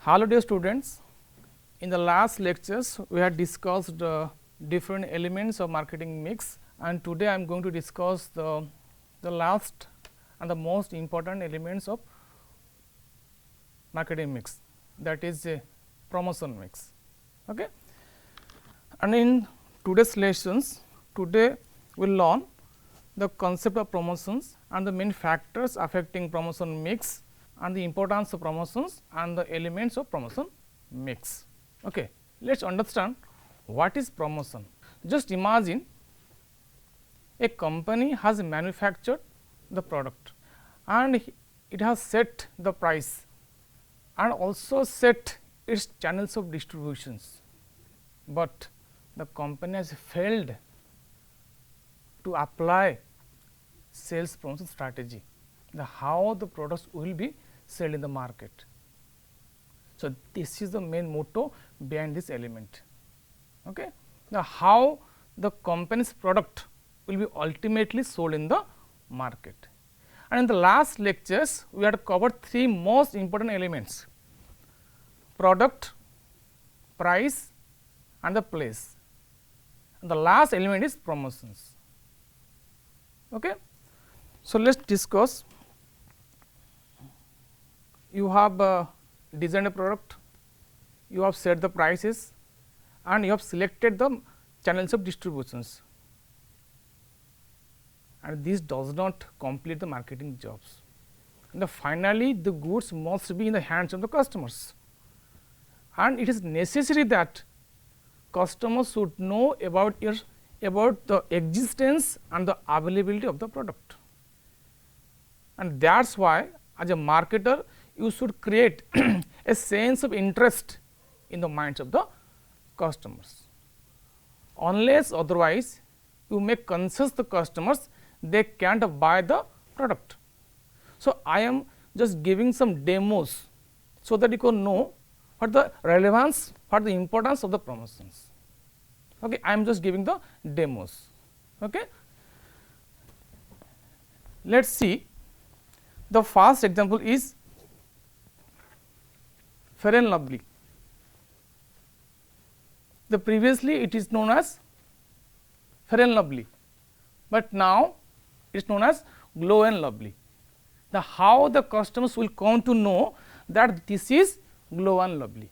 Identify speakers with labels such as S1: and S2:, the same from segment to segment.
S1: Hello dear students, in the last lectures we had discussed different elements of marketing mix, and today I am going to discuss the last and the most important elements of marketing mix, that is a promotion mix. Okay. And in today's lessons, today we will learn the concept of promotions and the main factors affecting promotion mix and the importance of promotions and the elements of promotion mix. Okay. Let us understand what is promotion. Just imagine a company has manufactured the product and it has set the price and also set its channels of distributions, but the company has failed to apply sales promotion strategy, how the products will be sold in the market. So, this is the main motto behind this element. Okay. Now, how the company's product will be ultimately sold in the market. And in the last lectures, we had covered three most important elements: product, price and the place. And the last element is promotions. Okay. So, let us discuss. You have designed a product, you have set the prices and you have selected the channels of distributions, and this does not complete the marketing jobs. And finally, the goods must be in the hands of the customers, and it is necessary that customers should know about the existence and the availability of the product. And that is why as a marketer you should create a sense of interest in the minds of the customers. Unless otherwise you make conscious the customers, they cannot buy the product. So, I am just giving some demos so that you can know what the relevance, what the importance of the promotions. Okay. I am just giving the demos. Okay. Let us see, the first example is Fair and Lovely. The previously it is known as Fair and Lovely, but now it is known as Glow and Lovely. Now, how the customers will come to know that this is Glow and Lovely?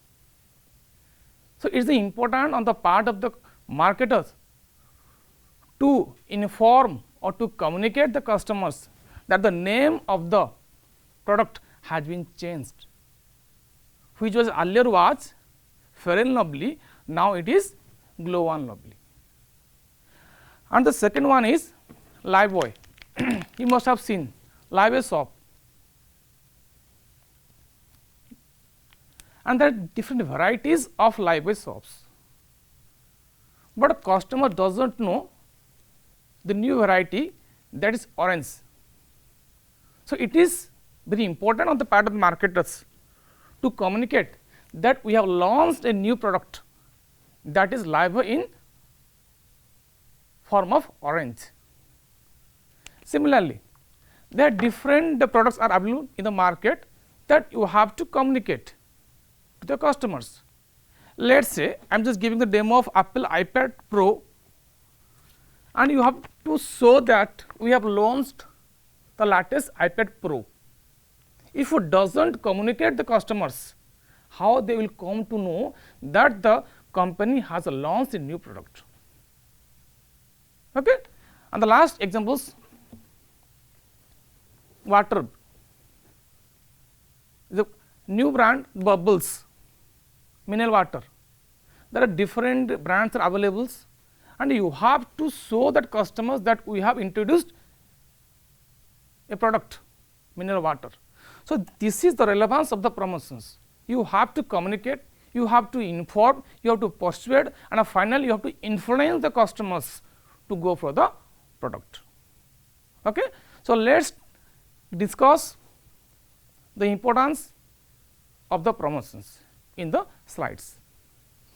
S1: So, it is important on the part of the marketers to inform or to communicate the customers that the name of the product has been changed, which was earlier was Fair and Lovely, now it is Glow and Lovely. And the second one is Lifebuoy. You must have seen Lifebuoy soap, and there are different varieties of Lifebuoy soaps, but a customer does not know the new variety, that is orange. So, it is very important on the part of the marketers to communicate that we have launched a new product, that is Lifebuoy in form of orange. Similarly, there are different products are available in the market that you have to communicate to the customers. Let us say I am just giving the demo of Apple iPad Pro, and you have to show that we have launched the latest iPad Pro. If it does not communicate the customers, how they will come to know that the company has launched a new product. Okay. And the last examples, water, the new brand Bubbles mineral water. There are different brands are available, and you have to show that customers that we have introduced a product mineral water. So, this is the relevance of the promotions. You have to communicate, you have to inform, you have to persuade, and finally, you have to influence the customers to go for the product. Okay. So, let us discuss the importance of the promotions in the slides.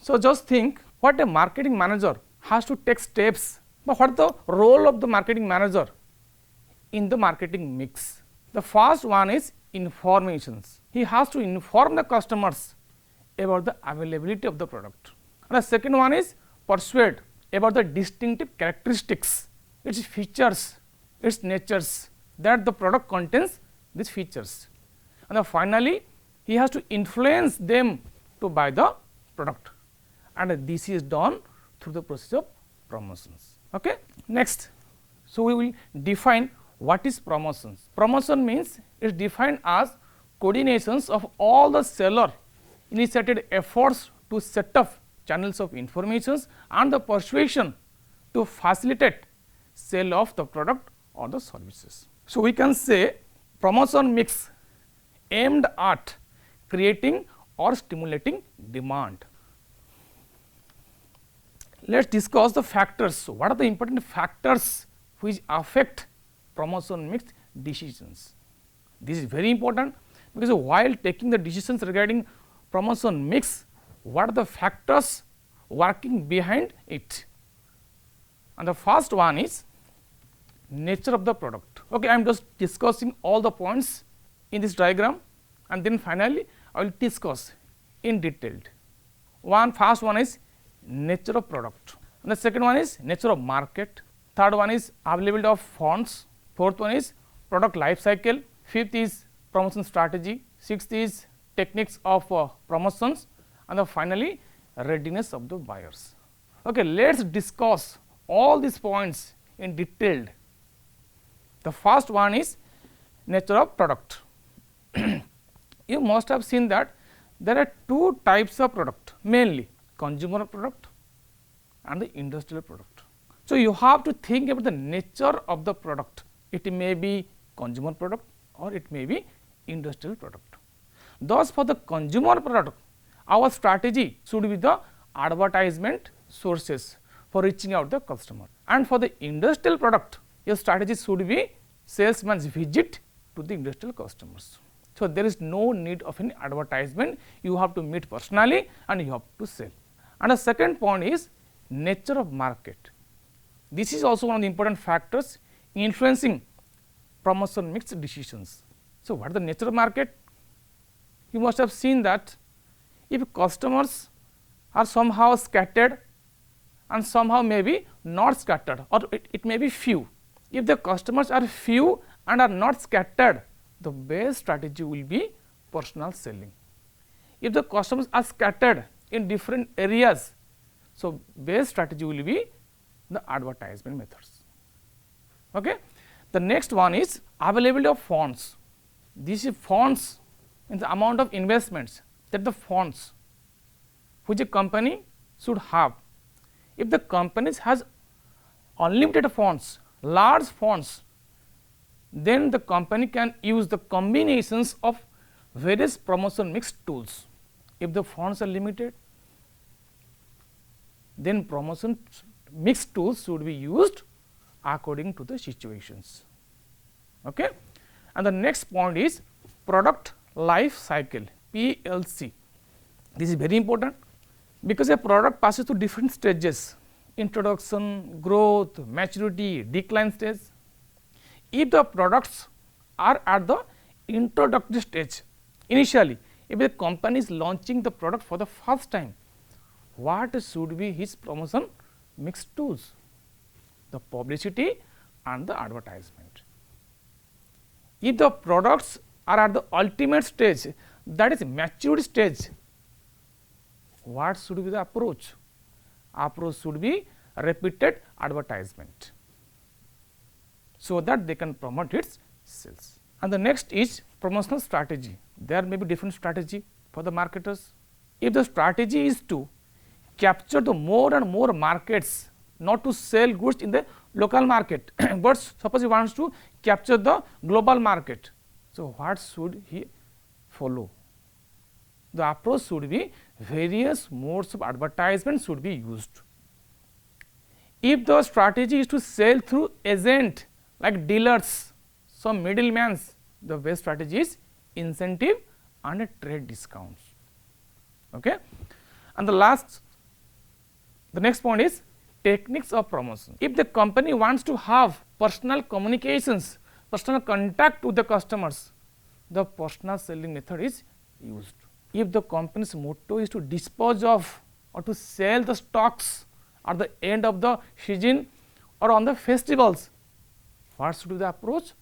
S1: So, just think what a marketing manager has to take steps, but what the role of the marketing manager in the marketing mix. The first one is informations. He has to inform the customers about the availability of the product. And the second one is persuade about the distinctive characteristics, its features, its natures, that the product contains these features. And then finally, he has to influence them to buy the product, and this is done through the process of promotions. Okay. Next, so we will define what is promotions. Promotion means it is defined as coordinations of all the seller initiated efforts to set up channels of informations and the persuasion to facilitate sale of the product or the services. So, we can say promotion mix aimed at creating or stimulating demand. Let us discuss the factors. So, what are the important factors which affect promotion mix decisions? This is very important, because while taking the decisions regarding promotion mix, what are the factors working behind it? And the first one is nature of the product. Okay, I am just discussing all the points in this diagram, and then finally I will discuss in detail. First one is nature of product, and the second one is nature of market, third one is availability of funds, fourth one is product life cycle, fifth is promotion strategy, sixth is techniques of promotions, and finally readiness of the buyers. Okay, let us discuss all these points in detail. The first one is nature of product. You must have seen that there are two types of product, mainly consumer product and the industrial product. So, you have to think about the nature of the product. It may be consumer product or it may be industrial product. Thus, for the consumer product, our strategy should be the advertisement sources for reaching out the customer, and for the industrial product, your strategy should be salesman's visit to the industrial customers. So, there is no need of any advertisement, you have to meet personally and you have to sell. And the second point is nature of market. This is also one of the important factors influencing promotion mix decisions. So, what is the nature of market? You must have seen that if customers are somehow scattered and somehow maybe not scattered, or it may be few. If the customers are few and are not scattered, the best strategy will be personal selling. If the customers are scattered in different areas, so best strategy will be the advertisement methods. Okay. The next one is availability of funds. This is funds in the amount of investments that the funds which a company should have. If the company has unlimited funds, large funds, then the company can use the combinations of various promotion mix tools. If the funds are limited, then promotion mix tools should be used according to the situations. Okay. And the next point is product life cycle, PLC. This is very important, because a product passes through different stages: introduction, growth, maturity, decline stage. If the products are at the introductory stage, initially, if the company is launching the product for the first time, what should be his promotion mix tools? The publicity and the advertisement. If the products are at the ultimate stage, that is maturity stage, what should be the approach? Approach should be repeated advertisement, so that they can promote its sales. And the next is promotional strategy. There may be different strategy for the marketers. If the strategy is to capture the more and more markets, not to sell goods in the local market, but suppose he wants to capture the global market. So, what should he follow? The approach should be various modes of advertisement should be used. If the strategy is to sell through agent like dealers, some middlemen, the best strategy is incentive and trade discounts. Okay. And the next point is techniques of promotion. If the company wants to have personal communications, personal contact with the customers, the personal selling method is used. if the company's motto is to dispose of or to sell the stocks at the end of the season or on the festivals, what should be the approach?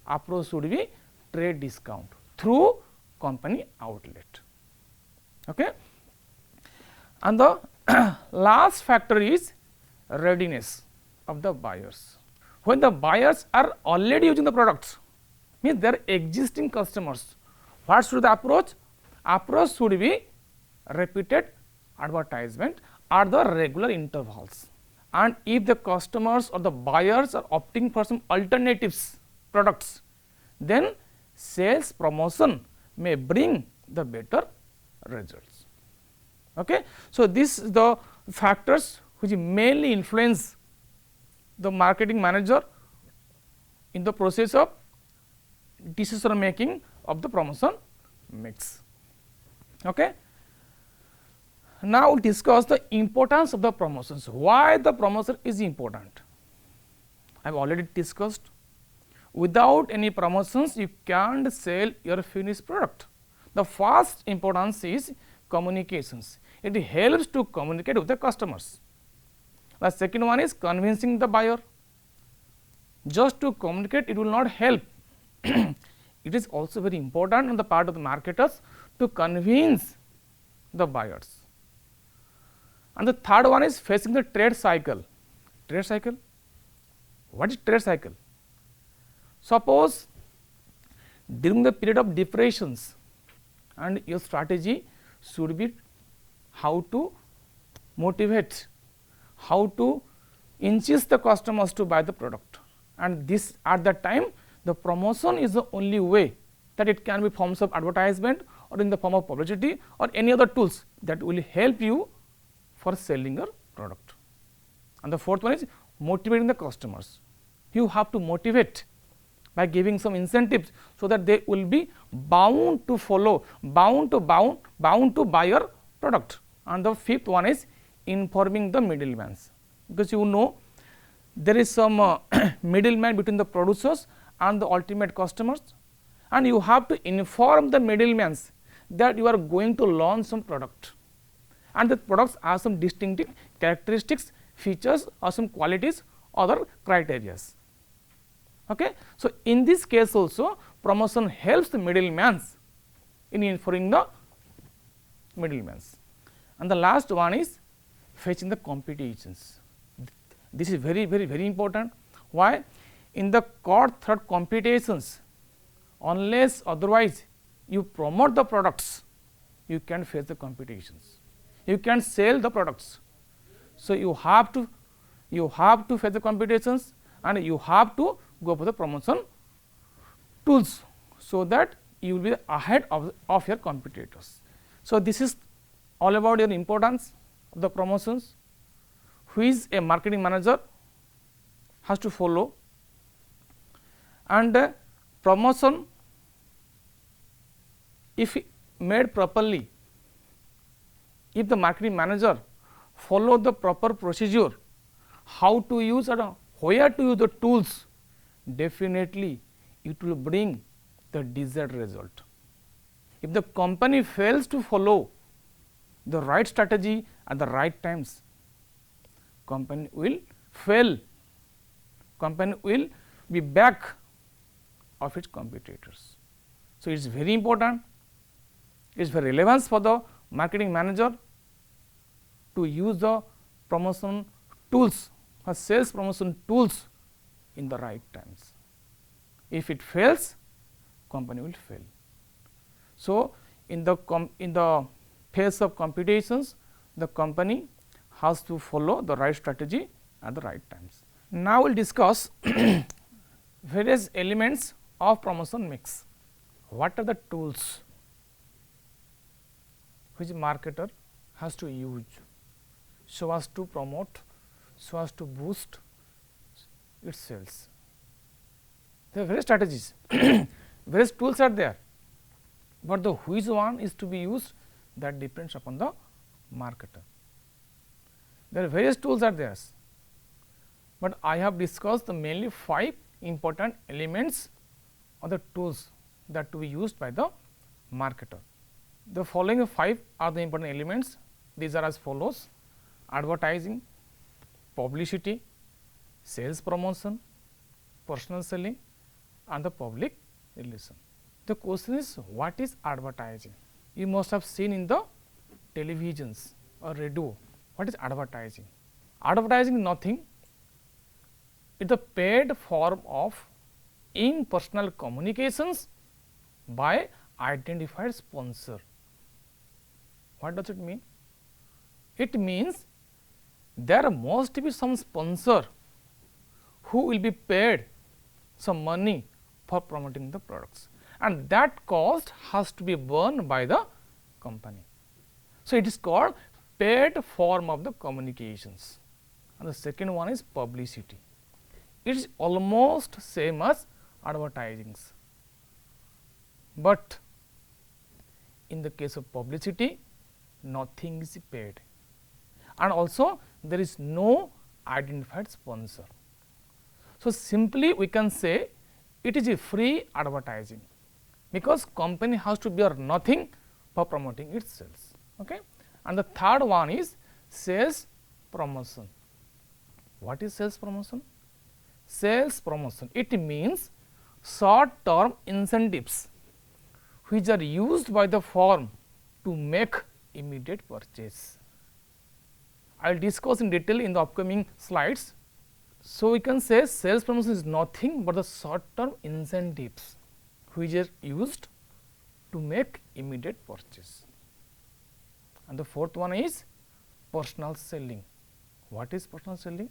S1: Approach should be trade discount through company outlet. Okay? And the last factor is readiness of the buyers. When the buyers are already using the products, means they are existing customers, what should the approach? Approach should be repeated advertisement at the regular intervals. And if the customers or the buyers are opting for some alternatives products, then sales promotion may bring the better results. Okay? So, this is the factors which mainly influence the marketing manager in the process of decision making of the promotion mix. Okay? Now, we discuss the importance of the promotions. Why the promotion is important? I have already discussed. Without any promotions, you can't sell your finished product. The first importance is communications. It helps to communicate with the customers. The second one is convincing the buyer. Just to communicate, it will not help. It is also very important on the part of the marketers to convince the buyers. And the third one is facing the trade cycle. Trade cycle? What is trade cycle? Suppose during the period of depressions, and your strategy should be how to motivate, how to insist the customers to buy the product, and this at that time the promotion is the only way that it can be forms of advertisement or in the form of publicity or any other tools that will help you for selling your product. And the fourth one is motivating the customers. You have to motivate by giving some incentives, so that they will be bound to follow, bound to buy your product. And the fifth one is informing the middlemen, because you know there is some middleman between the producers and the ultimate customers, and you have to inform the middlemen that you are going to launch some product, and the products have some distinctive characteristics, features or some qualities, other criteria. Okay? So, in this case also promotion helps the middlemen in informing the middlemen. And the last one is fetching the competitions. This is very important. Why? In the court third competitions, unless otherwise you promote the products, you can face the competitions, you can sell the products. So, you have to face the competitions, and you have to go for the promotion tools, so that you will be ahead of your competitors. So, this is all about your importance of the promotions, which a marketing manager has to follow. And promotion, if made properly, if the marketing manager follow the proper procedure, how to use or where to use the tools, definitely it will bring the desired result. If the company fails to follow the right strategy at the right times, company will fail, company will be back of its competitors. So, it is very important, it is very relevant for the marketing manager to use the promotion tools or sales promotion tools in the right times. If it fails, company will fail. So, in the phase of competitions, the company has to follow the right strategy at the right times. Now, we will discuss various elements of promotion mix. What are the tools which marketer has to use so as to promote, so as to boost its sales? There are various strategies, various tools are there, but the which one is to be used, that depends upon the marketer. There are various tools are there, but I have discussed the mainly 5 important elements of the tools that to be used by the marketer. The following 5 are the important elements. These are as follows: advertising, publicity, sales promotion, personal selling and the public relation. The question is, what is advertising? You must have seen in the televisions or radio. What is advertising? Advertising is nothing. It is a paid form of impersonal communications by identified sponsor. What does it mean? It means there must be some sponsor who will be paid some money for promoting the products, and that cost has to be borne by the company. So, it is called paid form of the communications. And the second one is publicity. It is almost same as advertisings, but in the case of publicity nothing is paid, and also there is no identified sponsor. So, simply we can say it is a free advertising, because company has to bear nothing for promoting its sales. Okay? And the third one is sales promotion. What is sales promotion? Sales promotion, it means short term incentives which are used by the firm to make immediate purchase. I will discuss in detail in the upcoming slides. So, we can say sales promotion is nothing but the short term incentives which are used to make immediate purchase. And the fourth one is personal selling. What is personal selling?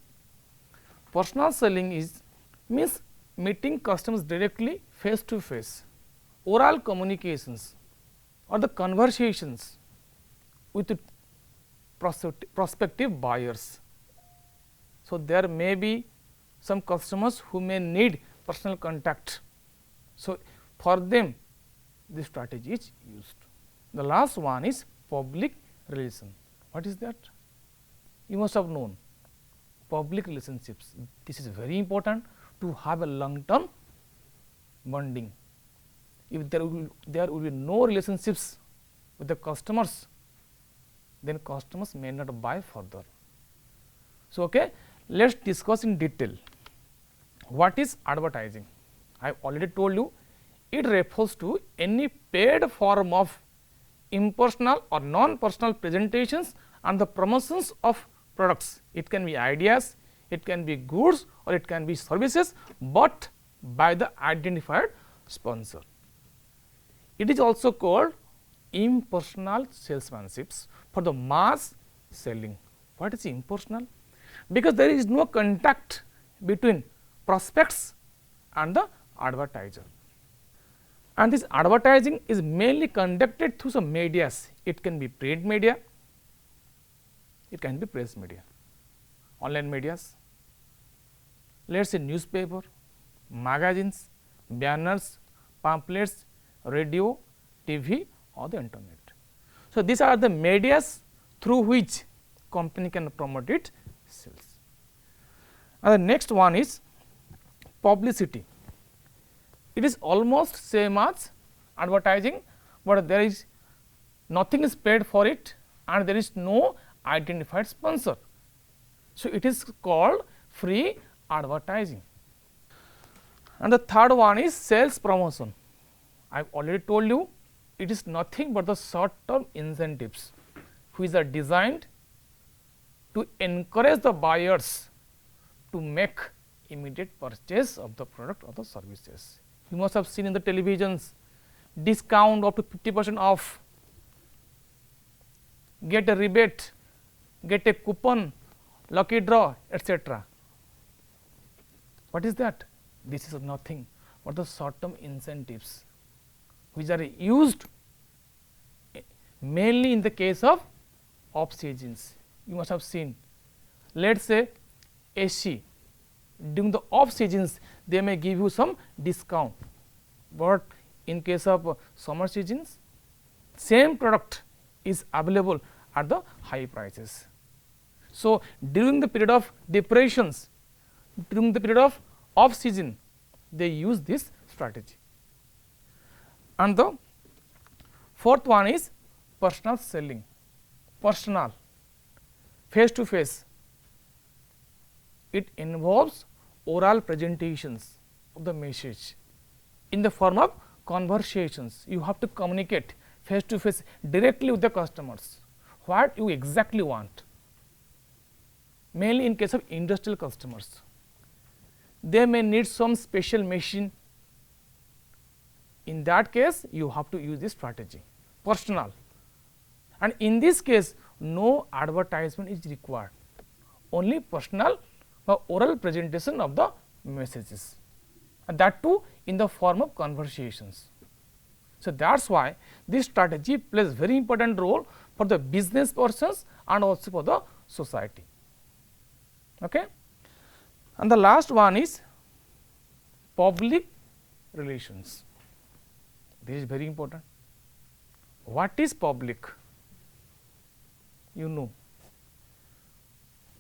S1: Personal selling is means meeting customers directly face to face, oral communications or the conversations with the prospective buyers. So, there may be some customers who may need personal contact. So, for them this strategy is used. The last one is public relation. What is that? You must have known public relationships. This is very important to have a long term bonding. If there will be no relationships with the customers, then customers may not buy further. So, okay, let us discuss in detail what is advertising. I have already told you, it refers to any paid form of impersonal or non-personal presentations and the promotions of products. It can be ideas, it can be goods or it can be services, but by the identified sponsor. It is also called impersonal salesmanships for the mass selling. What is impersonal? Because there is no contact between prospects and the advertiser. And this advertising is mainly conducted through some medias. It can be print media, it can be press media, online medias, let us say newspaper, magazines, banners, pamphlets, radio, TV or the internet. So, these are the medias through which company can promote its sales. And the next one is publicity. It is almost same as advertising, but there is nothing is paid for it and there is no identified sponsor. So, it is called free advertising. And the third one is sales promotion. I have already told you, it is nothing but the short term incentives which are designed to encourage the buyers to make immediate purchase of the product or the services. You must have seen in the televisions, discount up to 50% off, get a rebate, get a coupon, lucky draw, etc. What is that? This is nothing but the short term incentives which are used mainly in the case of off seasons. You must have seen, let us say AC, during the off seasons they may give you some discount, but in case of summer seasons same product is available at the high prices. So, during the period of depressions, during the period of off season they use this strategy. And the fourth one is personal selling, personal, face to face. It involves oral presentations of the message in the form of conversations. You have to communicate face to face directly with the customers what you exactly want, mainly in case of industrial customers. They may need some special machine. In that case, you have to use this strategy, personal, and in this case no advertisement is required, only personal or oral presentation of the messages, and that too in the form of conversations. So, that is why this strategy plays very important role for the business persons and also for the society. Okay. And the last one is public relations. This is very important. What is public? You know,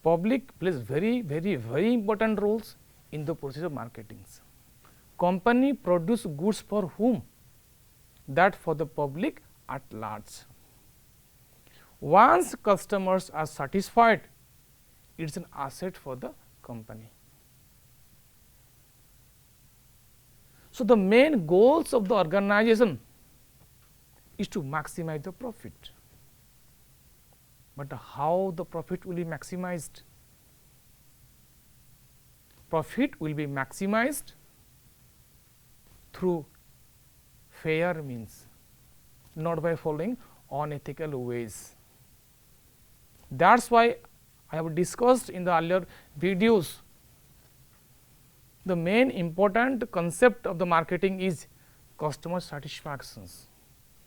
S1: public plays very important roles in the process of marketing. Company produce goods for whom? That for the public at large. Once customers are satisfied, it is an asset for the company. So, the main goals of the organization is to maximize the profit, but how the profit will be maximized? Profit will be maximized through fair means, not by following unethical ways. That is why I have discussed in the earlier videos, the main important concept of the marketing is customer satisfactions.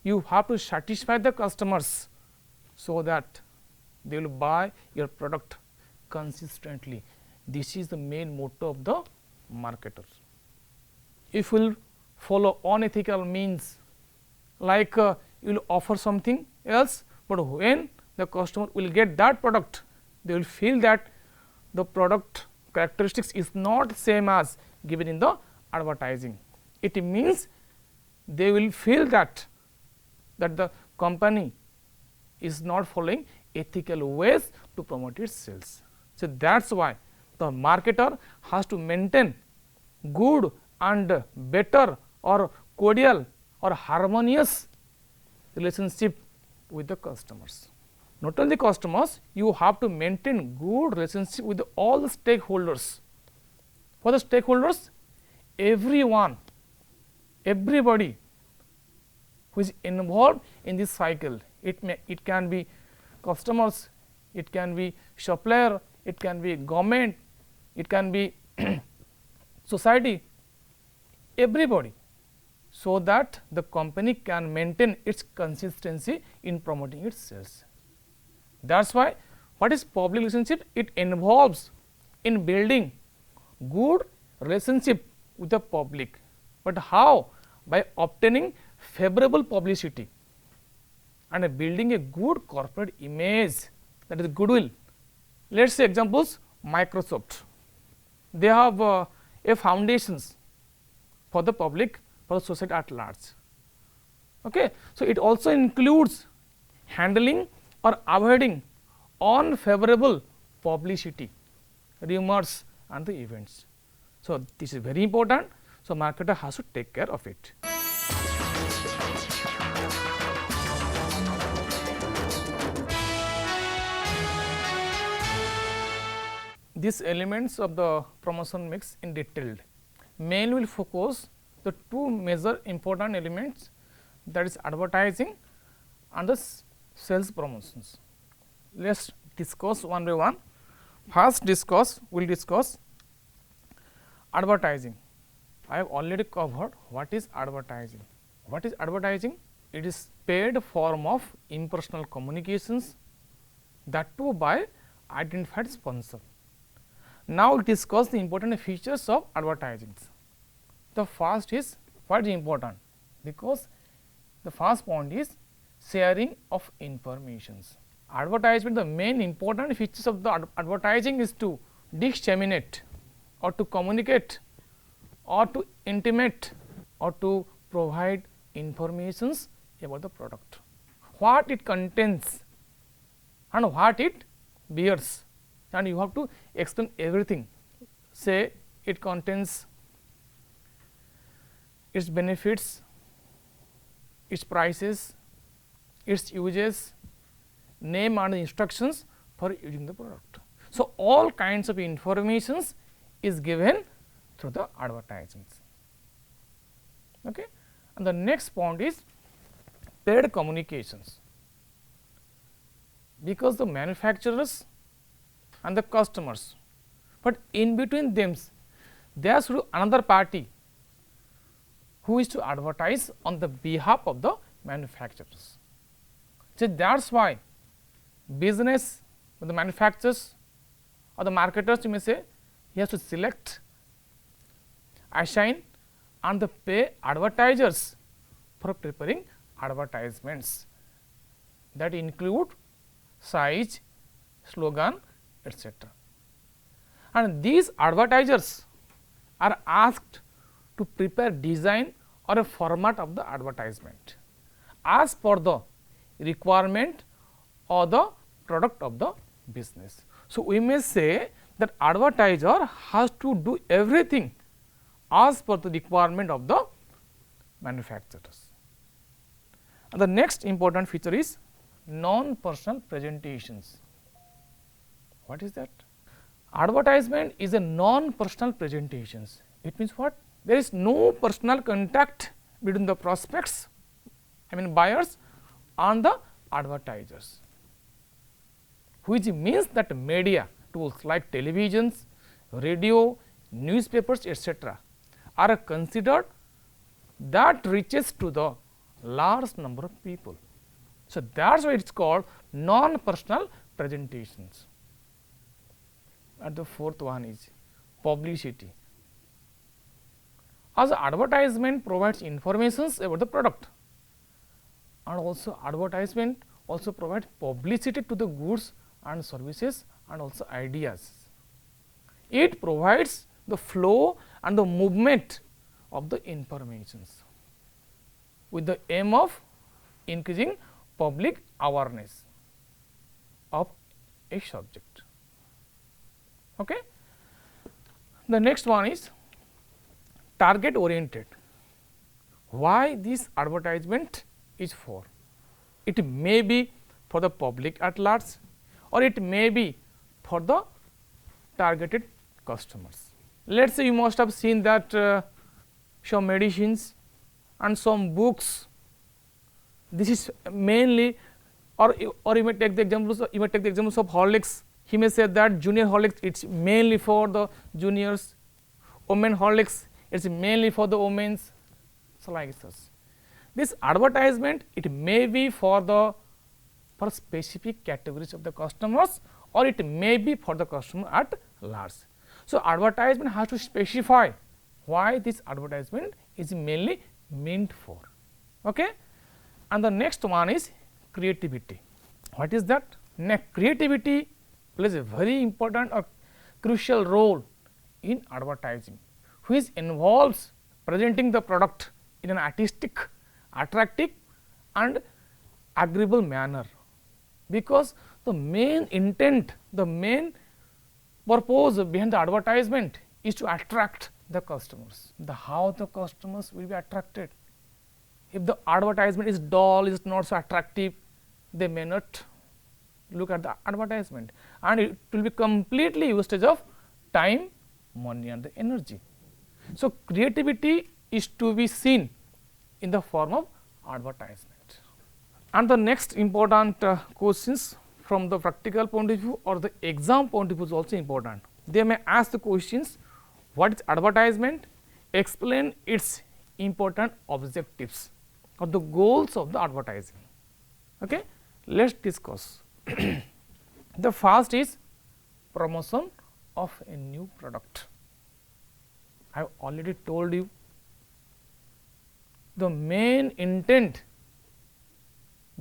S1: You have to satisfy the customers so that they will buy your product consistently. This is the main motto of the marketer. If you will follow unethical means, like you will offer something else, but when the customer will get that product, they will feel that the product characteristics is not same as given in the advertising. It means they will feel that the company is not following ethical ways to promote its sales. So, that is why the marketer has to maintain good and better or cordial or harmonious relationship with the customers. Not only customers, you have to maintain good relationship with all the stakeholders. For the stakeholders, everyone, everybody who is involved in this cycle, it can be customers, it can be supplier, it can be government, it can be society, everybody, so that the company can maintain its consistency in promoting its sales. That is why what is public relationship? It involves in building good relationship with the public, but how? By obtaining favorable publicity and building a good corporate image, that is goodwill. Let us say examples, Microsoft, they have a foundations for the public, for the society at large. Okay. So, it also includes handling or avoiding unfavorable publicity, rumors and the events. So, this is very important. So, marketer has to take care of it. These elements of the promotion mix in detailed. Mainly will focus the two major important elements, that is advertising and the sales promotions. Let us discuss one by one. First we will discuss advertising. I have already covered what is advertising. What is advertising? It is paid form of impersonal communications, that too by identified sponsor. Now, we will discuss the important features of advertising. The first is what is important, because the first point is sharing of informations. Advertisement, the main important features of the advertising is to disseminate or to communicate or to intimate or to provide informations about the product. what it contains and what it bears, and you have to explain everything. Say it contains its benefits, its prices, its uses, name and instructions for using the product. So, all kinds of informations is given through the advertisements. Okay. And the next point is paid communications, because the manufacturers and the customers, but in between them there should be another party who is to advertise on the behalf of the manufacturers. So, that is why business, the manufacturers or the marketers, you may say, he has to select, assign and the pay advertisers for preparing advertisements that include size, slogan, etc. And these advertisers are asked to prepare design or a format of the advertisement as per the requirement or the product of the business. So, we may say that advertiser has to do everything as per the requirement of the manufacturers. And the next important feature is non-personal presentations. What is that? Advertisement is a non-personal presentations. It means what? There is no personal contact between the prospects, I mean buyers, and the advertisers, which means that media tools like televisions, radio, newspapers, etc. are considered that reaches to the large number of people. So, that is why it is called non-personal presentations. And the fourth one is publicity. As advertisement provides informations about the product, and also advertisement also provides publicity to the goods and services and also ideas. It provides the flow and the movement of the informations with the aim of increasing public awareness of a subject. Okay. The next one is target oriented. Why this advertisement is for? It may be for the public at large, or it may be for the targeted customers. Let us say you must have seen that some medicines and some books, this is mainly, or you may take the examples of Horlicks. He may say that junior Horlicks, it is mainly for the juniors, women Horlicks, it is mainly for the women's, so like this. This advertisement, it may be for the specific categories of the customers, or it may be for the customer at large. So, advertisement has to specify why this advertisement is mainly meant for. Okay? And the next one is creativity. What is that? Next, creativity plays a very important or crucial role in advertising, which involves presenting the product in an artistic, attractive and agreeable manner, because the main intent, the main purpose behind the advertisement is to attract the customers. How the customers will be attracted? If the advertisement is dull, is not so attractive, they may not look at the advertisement, and it will be completely wastage of time, money and the energy. So, creativity is to be seen in the form of advertisement. And the next important questions from the practical point of view or the exam point of view is also important. They may ask the questions, what is advertisement? Explain its important objectives or the goals of the advertising. Okay? Let us discuss. The first is promotion of a new product. I have already told you the main intent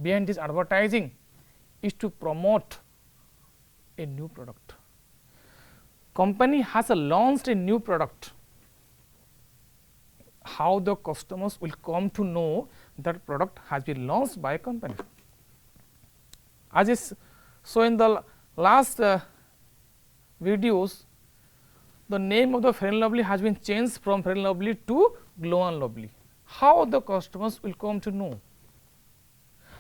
S1: behind this advertising is to promote a new product. Company has launched a new product. How the customers will come to know that product has been launched by a company? As is so in the last videos, the name of the Fair and Lovely has been changed from Fair and Lovely to Glow and Lovely. How the customers will come to know?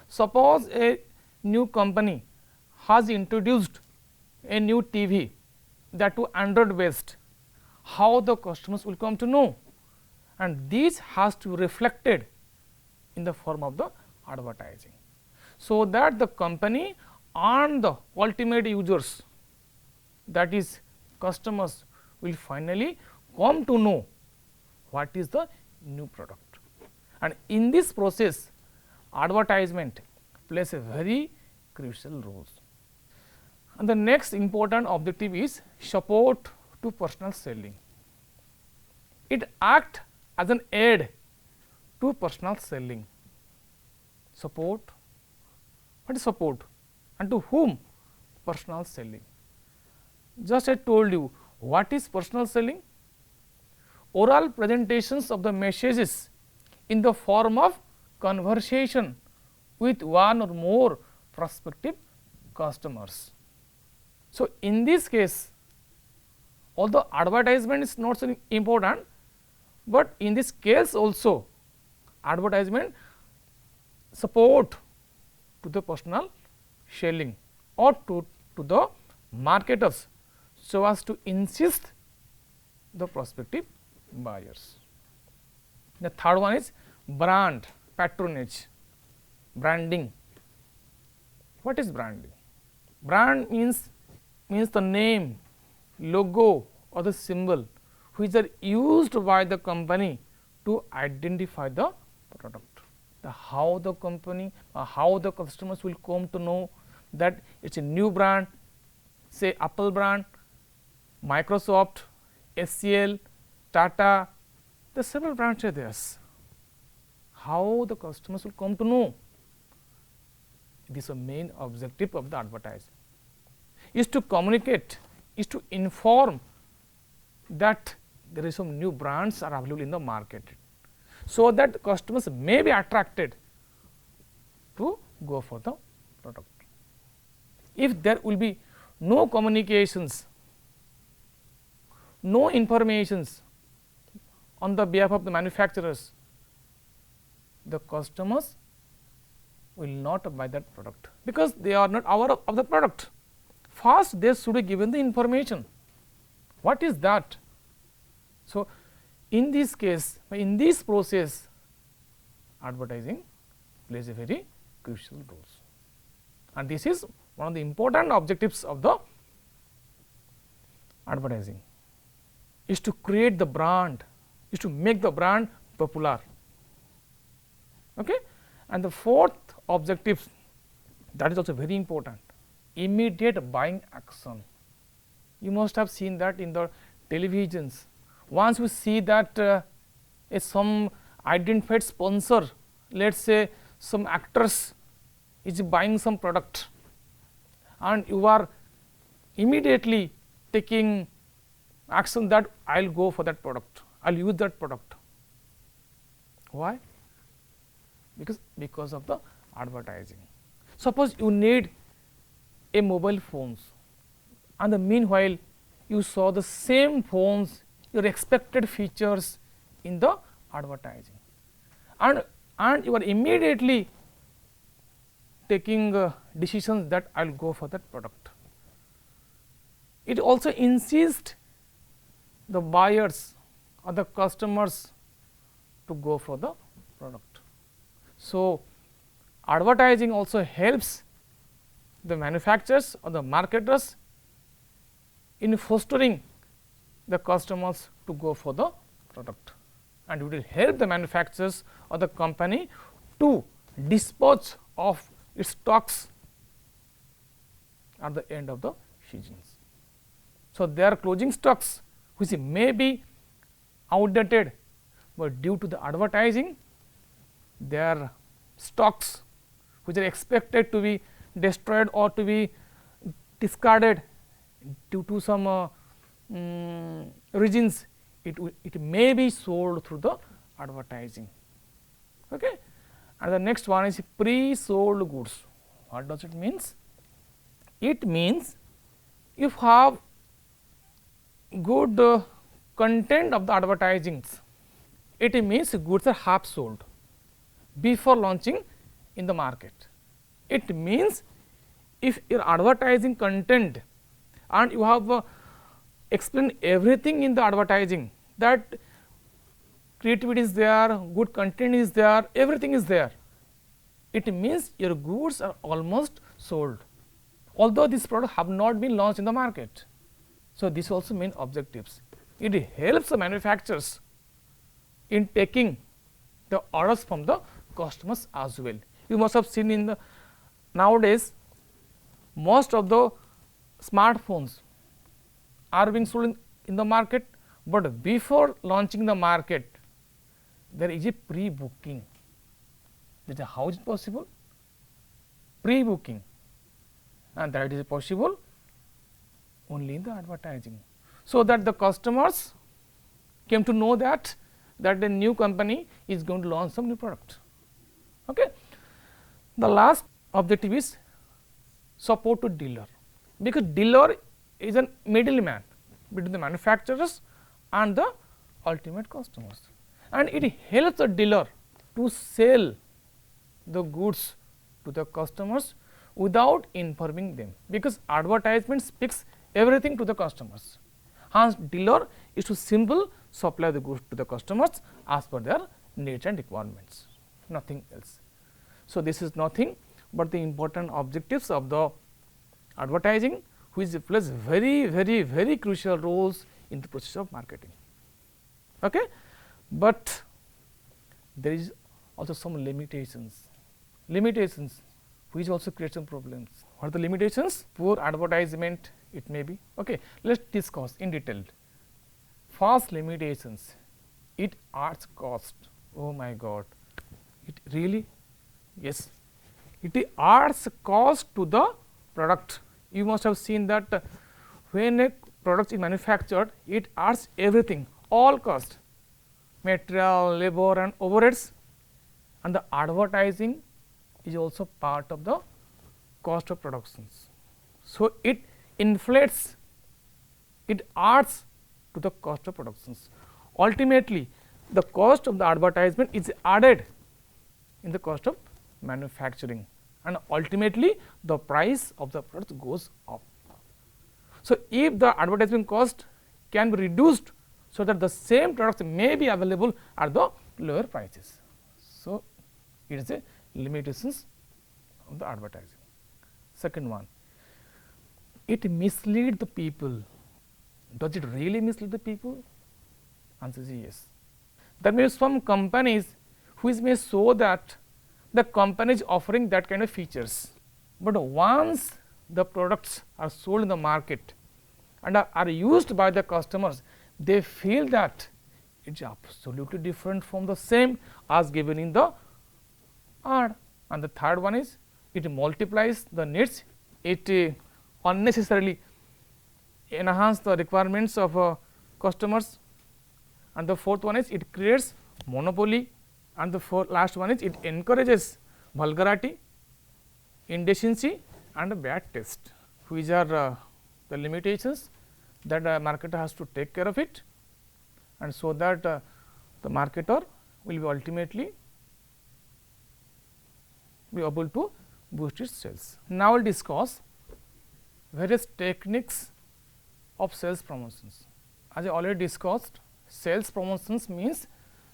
S1: Suppose a new company has introduced a new TV, that to Android based, how the customers will come to know? And this has to be reflected in the form of the advertising, so that the company and the ultimate users, that is customers, will finally come to know what is the new product. And in this process, advertisement plays a very crucial role. And the next important objective is support to personal selling. It acts as an aid to personal selling. Support, what is support, and to whom? Personal selling. Just I told you what is personal selling. Oral presentations of the messages in the form of conversation with one or more prospective customers. So, in this case, although advertisement is not so important, but in this case also advertisement support to the personal selling or to the marketers, so as to insist the prospective buyers. The third one is brand patronage, branding. What is branding? Brand means the name, logo or the symbol which are used by the company to identify the product. How the company how the customers will come to know that it is a new brand, say Apple brand, Microsoft, SCL, Tata, the several brands are there. How the customers will come to know? This is the main objective of the advertising, is to communicate, is to inform that there is some new brands are available in the market, so that customers may be attracted to go for the product. If there will be no communications, no informations on the behalf of the manufacturers, the customers will not buy that product, because they are not aware of the product. First they should be given the information, what is that. So, in this case, in this process, advertising plays a very crucial role, and this is one of the important objectives of the advertising, is to create the brand, is to make the brand popular. Okay? And the fourth objective, that is also very important, immediate buying action. You must have seen that in the televisions. Once we see that some identified sponsor, let us say some actors is buying some product, and you are immediately taking action that I will go for that product, I will use that product. Why? Because of the advertising. Suppose you need a mobile phones, and the meanwhile you saw the same phones, your expected features in the advertising, and you are immediately taking decisions that I will go for that product. It also insists the buyers or the customers to go for the product. So, advertising also helps the manufacturers or the marketers in fostering the customers to go for the product, and it will help the manufacturers or the company to dispose of its stocks at the end of the seasons. So, they are closing stocks which may be outdated, but due to the advertising, their stocks which are expected to be destroyed or to be discarded due to some reasons, it may be sold through the advertising. Okay? And the next one is pre-sold goods. What does it means? It means if have good content of the advertisings, it means goods are half sold before launching in the market. It means if your advertising content and you have explained everything in the advertising, that creativity is there, good content is there, everything is there, it means your goods are almost sold, although this product have not been launched in the market. So, this also means objectives. It helps the manufacturers in taking the orders from the customers as well. You must have seen in the nowadays most of the smartphones are being sold in the market, but before launching the market there is a pre-booking. That is how is it possible? Pre-booking, and that is possible only in the advertising, so that the customers came to know that the new company is going to launch some new product. Okay. The last objective is support to dealer, because dealer is a middleman between the manufacturers and the ultimate customers, and it helps the dealer to sell the goods to the customers without informing them, because advertisement speaks everything to the customers. Hence, dealer is to simple supply the goods to the customers as per their needs and requirements, nothing else. So, this is nothing but the important objectives of the advertising, which plays very crucial roles in the process of marketing. Okay? But there is also some limitations which also create some problems. What are the limitations? Poor advertisement, it may be. Okay, let us discuss in detail. First limitations, it adds cost. Oh my God, it really, yes, it adds cost to the product. You must have seen that when a product is manufactured, it adds everything, all cost, material, labor and overheads, and the advertising is also part of the cost of productions. So, it inflates, it adds to the cost of productions. Ultimately, the cost of the advertisement is added in the cost of manufacturing, and ultimately the price of the product goes up. So, if the advertising cost can be reduced, so that the same products may be available at the lower prices. So, it is a limitations of the advertising. Second one, it misleads the people. Does it really mislead the people? Answer is yes. There may be some companies which may show that the company is offering that kind of features, but once the products are sold in the market and are used by the customers, they feel that it is absolutely different from the same as given in the ad. And the third one is it multiplies the needs, it unnecessarily enhance the requirements of customers, and the fourth one is it creates monopoly, and the last one is it encourages vulgarity, indecency and bad taste, which are the limitations that a marketer has to take care of it, and so that the marketer will be ultimately be able to boost its sales. Now, we will discuss various techniques of sales promotions. As I already discussed, sales promotions means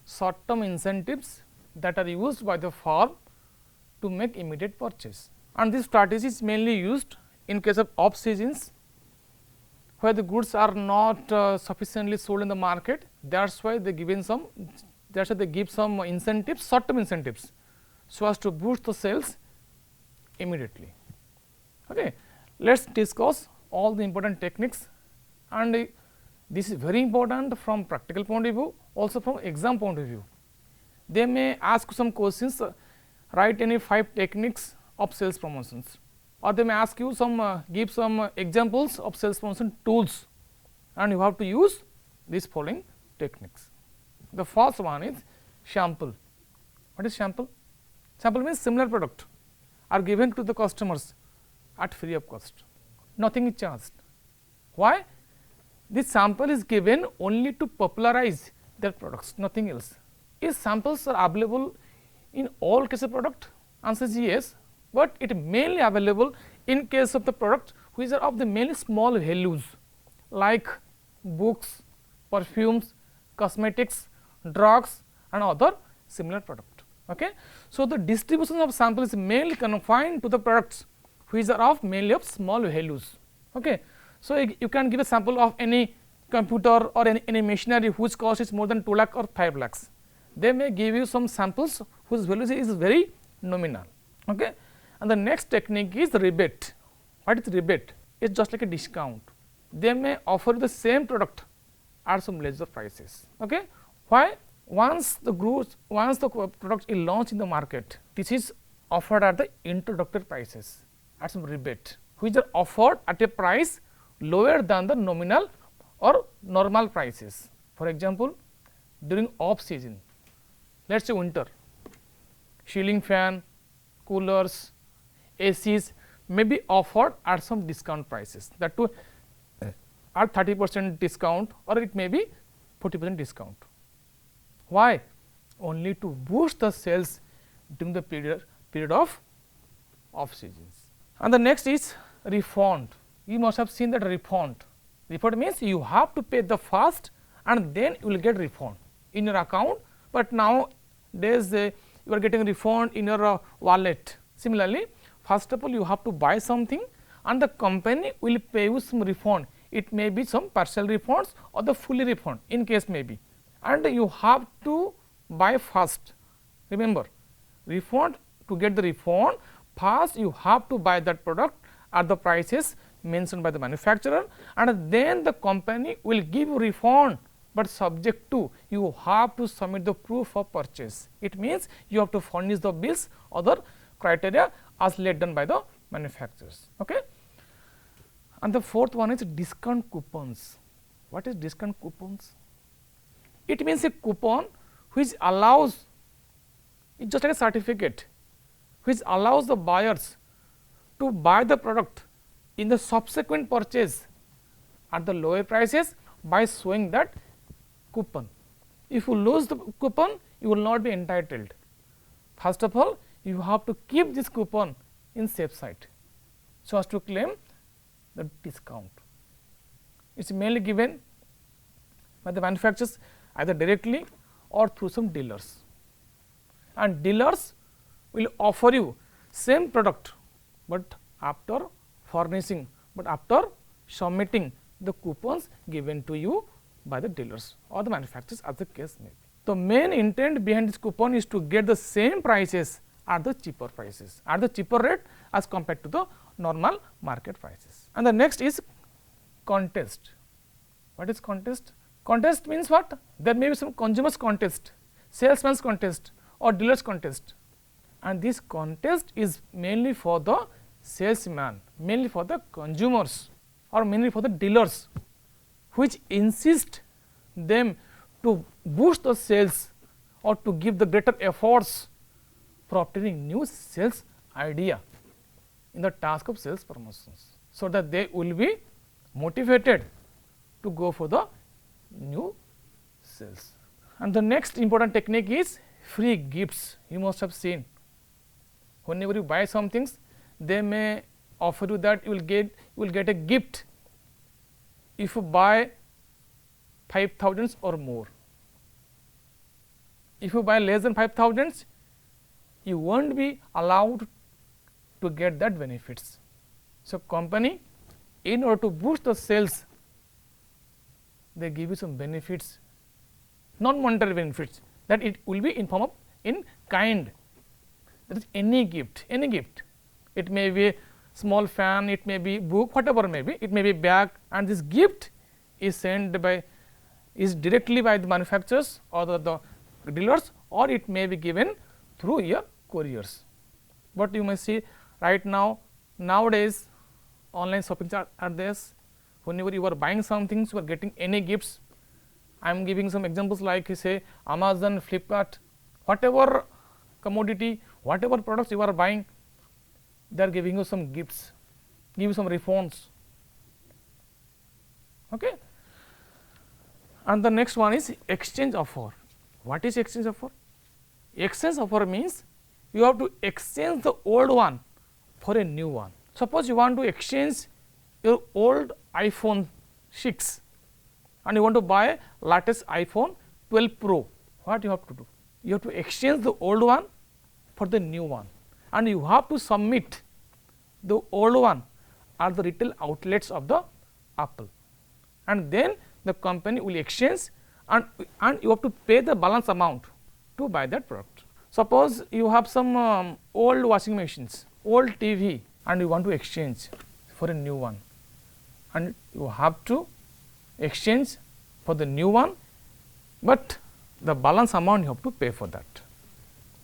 S1: short term incentives that are used by the firm to make immediate purchase, and this strategy is mainly used in case of off seasons, where the goods are not sufficiently sold in the market. That is why they give some incentives, short term incentives, so as to boost the sales immediately. Okay. Let us discuss all the important techniques, and this is very important from practical point of view, also from exam point of view. They may ask some questions, write any 5 techniques of sales promotions, or they may ask you give some examples of sales promotion tools, and you have to use these following techniques. The first one is sample. What is sample? Sample means similar product. are given to the customers at free of cost, nothing is charged. Why? This sample is given only to popularize their products, nothing else. If samples are available in all cases of product, answer is yes, but it mainly available in case of the product which are of the mainly small values like books, perfumes, cosmetics, drugs and other similar product. Okay. So, the distribution of sample is mainly confined to the products which are of mainly of small values. Okay. So, you can give a sample of any computer or any machinery whose cost is more than 2 lakh or 5 lakhs. They may give you some samples whose value is very nominal. Okay. And the next technique is rebate. What is rebate? It is just like a discount. They may offer the same product at some lesser prices. Okay. Why? Once the product is launched in the market, this is offered at the introductory prices at some rebate, which are offered at a price lower than the nominal or normal prices. For example, during off season, let us say winter, ceiling fan, coolers, ACs may be offered at some discount prices, that too at 30% discount or it may be 40% discount. Why? Only to boost the sales during the period of off seasons. And the next is refund. You must have seen that refund. Refund means you have to pay the first and then you will get refund in your account, but nowadays you are getting refund in your wallet. Similarly, first of all you have to buy something and the company will pay you some refund. It may be some partial refunds or the fully refund in case may be, and you have to buy first. Remember, refund, to get the refund first you have to buy that product at the prices mentioned by the manufacturer, and then the company will give you refund, but subject to you have to submit the proof of purchase. It means you have to furnish the bills, other criteria as laid down by the manufacturers. Okay. And the fourth one is discount coupons. What is discount coupons? It means a coupon which allows, it is just like a certificate which allows the buyers to buy the product in the subsequent purchase at the lower prices by showing that coupon. If you lose the coupon, you will not be entitled. First of all, you have to keep this coupon in safe side so as to claim the discount. It is mainly given by the manufacturers either directly or through some dealers, and dealers will offer you same product, but after furnishing, but after submitting the coupons given to you by the dealers or the manufacturers as the case may be. The main intent behind this coupon is to get the same prices at the cheaper prices, at the cheaper rate as compared to the normal market prices. And the next is contest. What is contest? Contest means what? There may be some consumers contest, salesman's contest or dealers contest, and this contest is mainly for the salesman, mainly for the consumers or mainly for the dealers, which insist them to boost the sales or to give the greater efforts for obtaining new sales idea in the task of sales promotions, so that they will be motivated to go for the new sales. And the next important technique is free gifts. You must have seen, whenever you buy some things, they may offer you that you will get a gift if you buy 5,000 or more. If you buy less than 5,000, you won't be allowed to get that benefits. So, company, in order to boost the sales, they give you some benefits, non monetary benefits, that it will be in form of in kind, that is any gift, any gift. It may be a small fan, it may be book, whatever may be, it may be bag, and this gift is sent by, is directly by the manufacturers or the dealers, or it may be given through your couriers. But you may see right now, nowadays online shopping are there. Whenever you are buying some things, you are getting any gifts. I am giving some examples like say Amazon, Flipkart, whatever commodity, whatever products you are buying, they are giving you some gifts, give you some refunds. Okay. And the next one is exchange offer. What is exchange offer? Exchange offer means you have to exchange the old one for a new one. Suppose you want to exchange your old iPhone 6 and you want to buy latest iPhone 12 Pro. What you have to do? You have to exchange the old one for the new one, and you have to submit the old one at the retail outlets of the Apple, and then the company will exchange, and you have to pay the balance amount to buy that product. Suppose you have some old washing machines, old TV, and you want to exchange for a new one, and you have to exchange for the new one, but the balance amount you have to pay for that.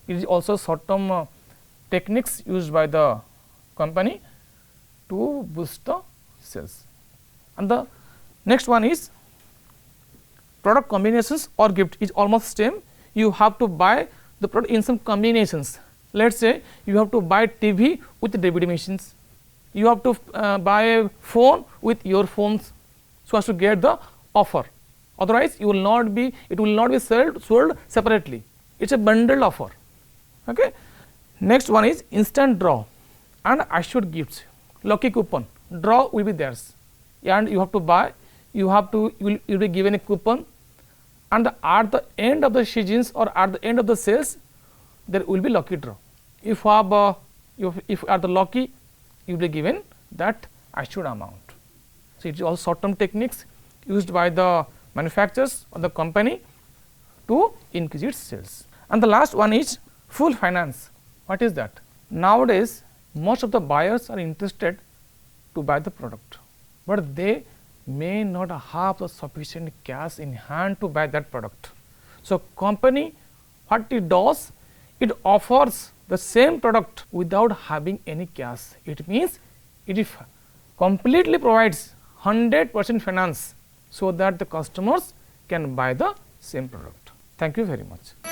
S1: It is also short term techniques used by the company to boost the sales. And the next one is product combinations or gift is almost same. You have to buy the product in some combinations. Let us say you have to buy TV with DVD machines, you have to buy a phone with earphones, so as to get the offer. Otherwise, it will not be sold separately. It is a bundled offer. Okay. Next one is instant draw and assured gifts. Lucky coupon, draw will be theirs, and you have to buy. You will be given a coupon, and at the end of the seasons or at the end of the sales, there will be lucky draw. If you are the lucky, you will be given that assured amount. So it is all short term techniques used by the manufacturers or the company to increase its sales. And the last one is full finance. What is that? Nowadays, most of the buyers are interested to buy the product, but they may not have the sufficient cash in hand to buy that product. So company, what it does, it offers the same product without having any cash. It means it completely provides 100% finance, so that the customers can buy the same product. Thank you very much.